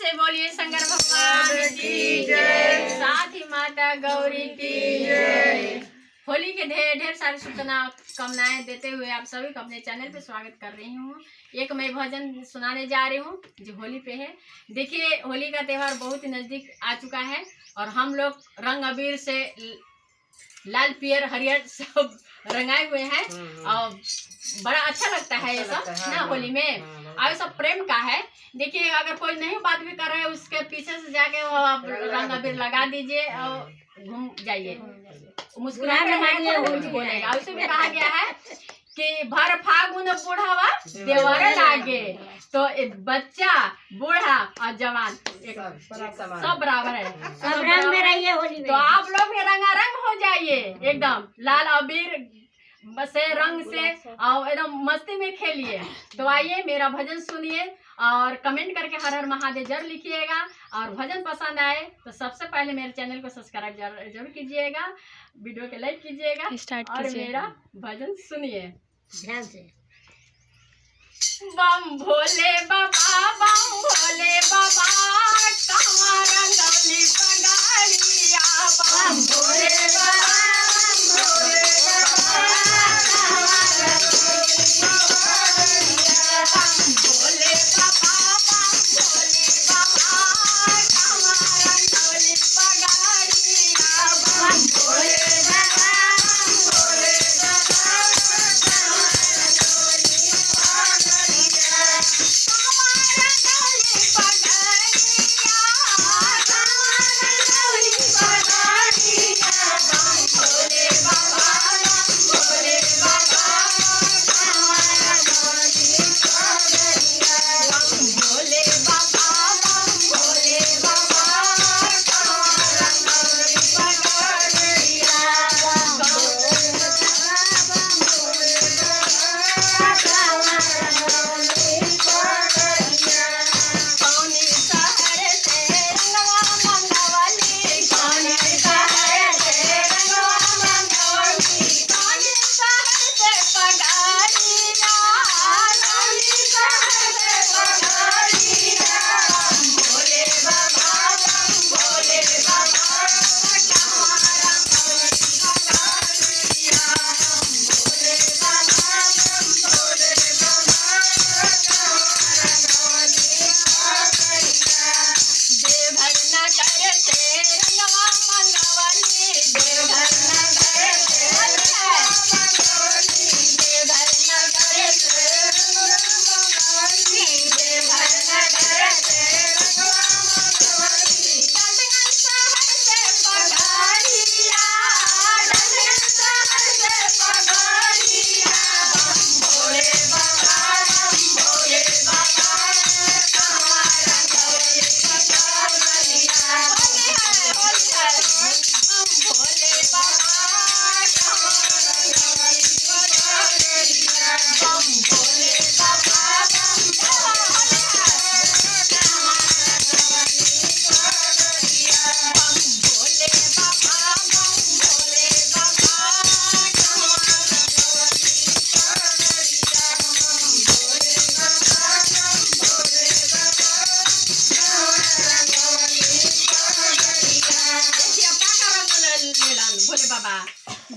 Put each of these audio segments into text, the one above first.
से बोलिए शंकर भगवान की जय, साथ ही माता गौरी की जय। होली के ढेर ढेर सारी शुभकामनाएं देते हुए आप सभी को अपने चैनल पे स्वागत कर रही हूँ। एक मैं भजन सुनाने जा रही हूँ जो होली पे है। देखिए, होली का त्यौहार बहुत ही नज़दीक आ चुका है और हम लोग रंग अबीर से लाल पियर हरियर सब रंगाए हुए हैं और बड़ा अच्छा लगता है ये सब ना होली में। और सब प्रेम का है। देखिए, अगर कोई नहीं बात भी कर रहे हैं उसके पीछे से जाके वो आप रंग अबीर लगा दीजिए और घूम जाइए, मुस्कुराते बोलेगा। उसे भी कहा गया है कि भर फागुन बूढ़ावा देवर लागे, तो बच्चा बूढ़ा और जवान सब बराबर है, सब रंग में रहिए होली में। तो आप लोग भी रंगारंग हो जाइए, एकदम लाल अबीर से रंग से और एकदम मस्ती में खेलिए। तो आइए मेरा भजन सुनिए और कमेंट करके हर हर महादेव जरूर लिखिएगा। और भजन पसंद आए तो सबसे पहले मेरे चैनल को सब्सक्राइब जरूर कीजिएगा, वीडियो को लाइक कीजिएगा और मेरा भजन सुनिए ध्यान से। बम भोले बाबा, बम भोले बाबा, कहाँ रंगौली पगाड़िया। बम भोले बाबा, बम भोले भोले बाबा।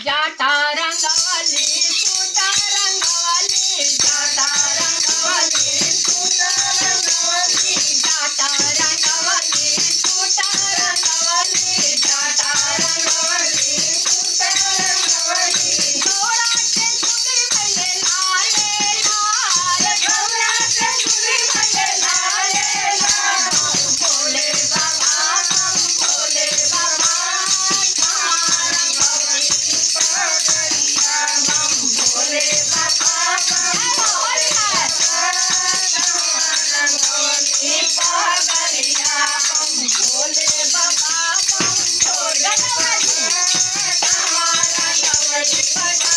जाटा रंगवाली सूटा रंगवाली, जाटा रंगवाली सूटा रंगवाली, जाटा रंगवाली सूटा रंगवाली, जाटा रंगवाली सूटा रंगवाली। घोड़ा के चुनरी भले लाले लाल, घोड़ा के चुनरी भले लाले लाल। भोले बाबा, भोले बाबा, भोले बाबा